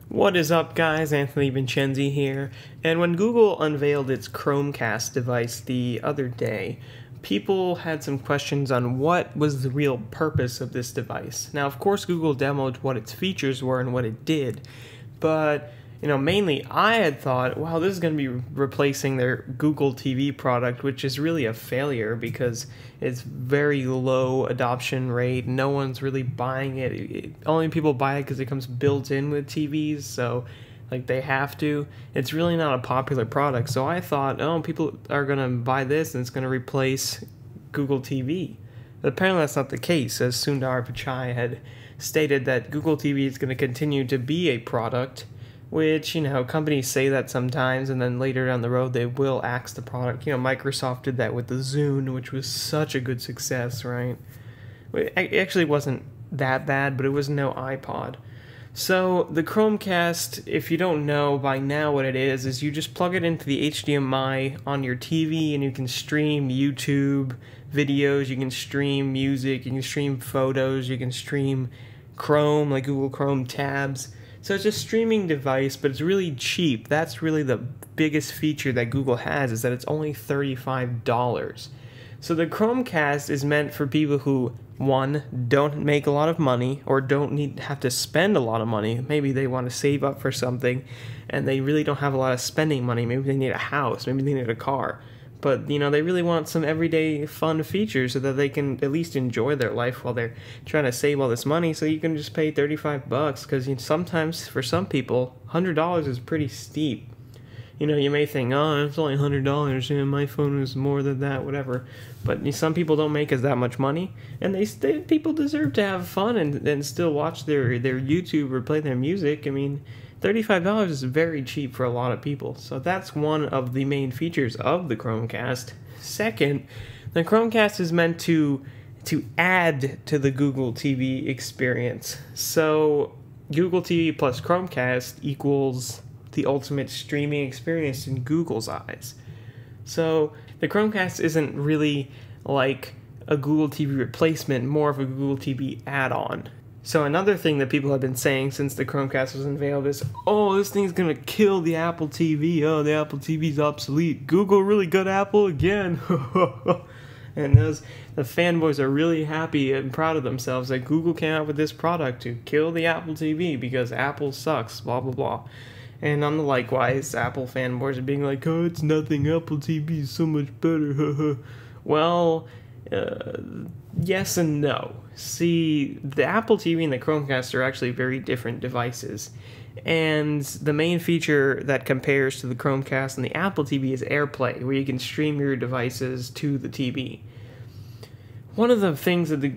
What is up, guys? Anthony Vincenzi here. And when Google unveiled its Chromecast device the other day, people had some questions on what was the real purpose of this device. Now, of course, Google demoed what its features were and what it did, but mainly I had thought, wow, this is going to be replacing their Google TV product, which is really a failure because it's very low adoption rate. No one's really buying it. Only people buy it because it comes built in with TVs, so they have to. It's really not a popular product. So I thought, oh, people are going to buy this and it's going to replace Google TV. But apparently that's not the case, as Sundar Pichai had stated that Google TV is going to continue to be a product, which, companies say that sometimes, and then later down the road they will axe the product. Microsoft did that with the Zune, which was such a good success, right? It actually wasn't that bad, but it was no iPod. So the Chromecast, if you don't know by now what it is you just plug it into the HDMI on your TV and you can stream YouTube videos, you can stream music, you can stream photos, you can stream Chrome, like Google Chrome tabs. So it's a streaming device, but it's really cheap. That's really the biggest feature that Google has, is that it's only $35. So the Chromecast is meant for people who, one, don't make a lot of money or don't have to spend a lot of money. Maybe they want to save up for something and they really don't have a lot of spending money. Maybe they need a house, maybe they need a car. But, they really want some everyday fun features so that they can at least enjoy their life while they're trying to save all this money. So you can just pay $35 because sometimes for some people, $100 is pretty steep. You may think, oh, it's only $100, my phone is more than that, whatever. But some people don't make as that much money, and people deserve to have fun and still watch their YouTube or play their music. $35 is very cheap for a lot of people. So that's one of the main features of the Chromecast. Second, the Chromecast is meant to add to the Google TV experience. So Google TV plus Chromecast equals the ultimate streaming experience in Google's eyes. So the Chromecast isn't really like a Google TV replacement, more of a Google TV add-on. So another thing that people have been saying since the Chromecast was unveiled is, oh, this thing's gonna kill the Apple TV. Oh, the Apple TV's obsolete. Google really got Apple again. And the fanboys are really happy and proud of themselves that Google came out with this product to kill the Apple TV because Apple sucks, blah, blah, blah. And likewise, Apple fanboys are being like, oh, it's nothing, Apple TV is so much better, Well, yes and no. See, the Apple TV and the Chromecast are actually very different devices. And the main feature that compares to the Chromecast and the Apple TV is AirPlay, where you can stream your devices to the TV. One of the things that the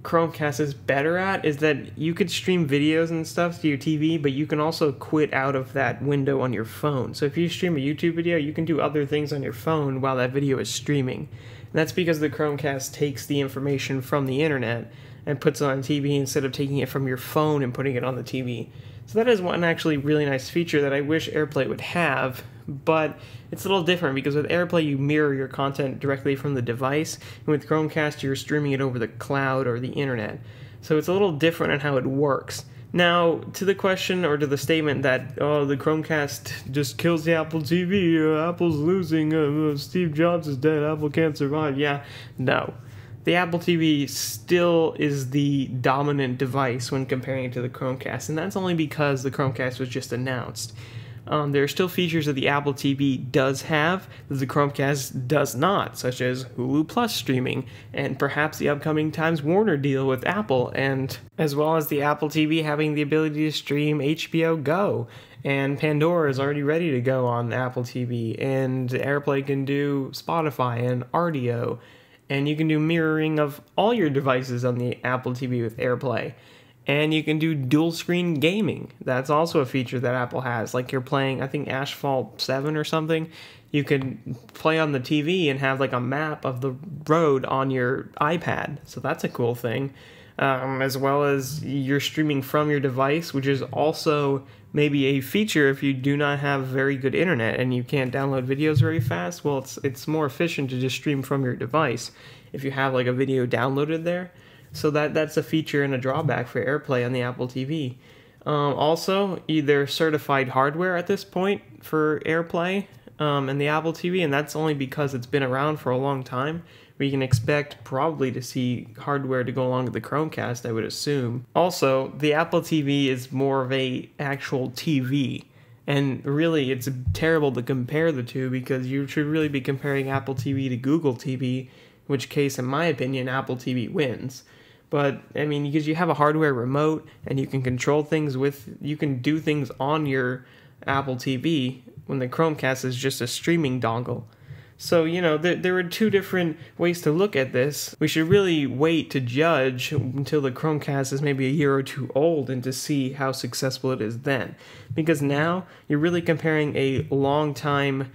Chromecast is better at is that you could stream videos and stuff to your TV, but you can also quit out of that window on your phone. So if you stream a YouTube video, you can do other things on your phone while that video is streaming. And that's because the Chromecast takes the information from the internet and puts it on TV instead of taking it from your phone and putting it on the TV. So that is one actually really nice feature that I wish AirPlay would have, but it's a little different because with AirPlay you mirror your content directly from the device, and with Chromecast you're streaming it over the cloud or the internet. So it's a little different in how it works. Now, to the question or to the statement that, oh, the Chromecast just kills the Apple TV, Apple's losing, Steve Jobs is dead, Apple can't survive. Yeah, no. The Apple TV still is the dominant device when comparing it to the Chromecast, and that's only because the Chromecast was just announced. There are still features that the Apple TV does have that the Chromecast does not, such as Hulu Plus streaming, and perhaps the upcoming Times Warner deal with Apple, and as well as the Apple TV having the ability to stream HBO Go, and Pandora is already ready to go on Apple TV, and AirPlay can do Spotify and Rdio, and you can do mirroring of all your devices on the Apple TV with AirPlay. And you can do dual screen gaming. That's also a feature that Apple has. Like you're playing, I think, Asphalt 7 or something. You can play on the TV and have a map of the road on your iPad. So that's a cool thing. As well as you're streaming from your device, which is also maybe a feature if you do not have very good internet and you can't download videos very fast. Well, it's more efficient to just stream from your device if you have a video downloaded there. So that's a feature and a drawback for AirPlay on the Apple TV. Also, they're certified hardware at this point for AirPlay and the Apple TV, and that's only because it's been around for a long time. We can expect probably to see hardware to go along with the Chromecast, I would assume. Also, the Apple TV is more of a actual TV. And really, it's terrible to compare the two because you should really be comparing Apple TV to Google TV, in which case, in my opinion, Apple TV wins. But, I mean, because you have a hardware remote and you can control things you can do things on your Apple TV when the Chromecast is just a streaming dongle. So, you know, there are two different ways to look at this. We should really wait to judge until the Chromecast is maybe a year or two old and to see how successful it is then. Because now, you're really comparing a long-time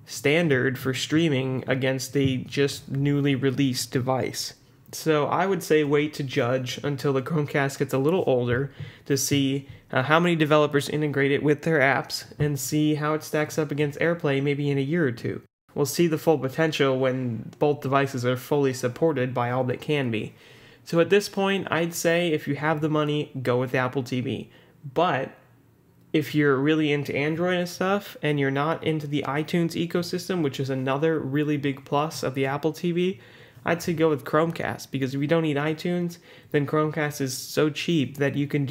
standard for streaming against a just newly released device. So I would say wait to judge until the Chromecast gets a little older to see how many developers integrate it with their apps and see how it stacks up against AirPlay maybe in a year or two. We'll see the full potential when both devices are fully supported by all that can be. So at this point, I'd say if you have the money, go with the Apple TV. But if you're really into Android and stuff, and you're not into the iTunes ecosystem, which is another really big plus of the Apple TV, I'd say go with Chromecast, because if you don't need iTunes, then Chromecast is so cheap that you can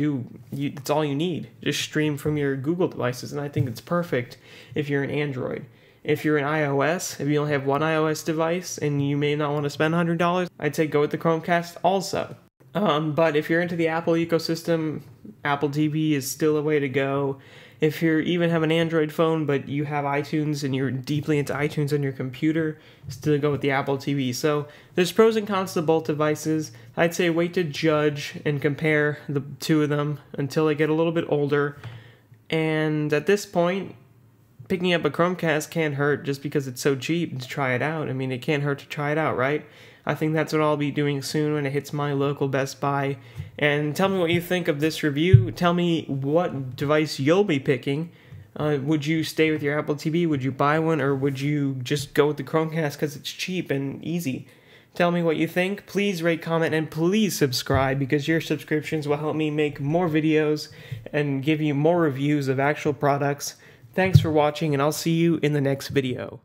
it's all you need. Just stream from your Google devices, and I think it's perfect if you're an Android. If you're an iOS, if you only have one iOS device and you may not want to spend $100, I'd say go with the Chromecast also. But if you're into the Apple ecosystem, Apple TV is still a way to go. If you even have an Android phone, but you have iTunes and you're deeply into iTunes on your computer, still go with the Apple TV. So there's pros and cons to both devices. I'd say wait to judge and compare the two of them until they get a little bit older. And at this point, picking up a Chromecast can't hurt just because it's so cheap to try it out. I mean, it can't hurt to try it out, right? I think that's what I'll be doing soon when it hits my local Best Buy. And tell me what you think of this review. Tell me what device you'll be picking. Would you stay with your Apple TV? Would you buy one? Or would you just go with the Chromecast because it's cheap and easy? Tell me what you think. Please rate, comment, and please subscribe, because your subscriptions will help me make more videos and give you more reviews of actual products. Thanks for watching, and I'll see you in the next video.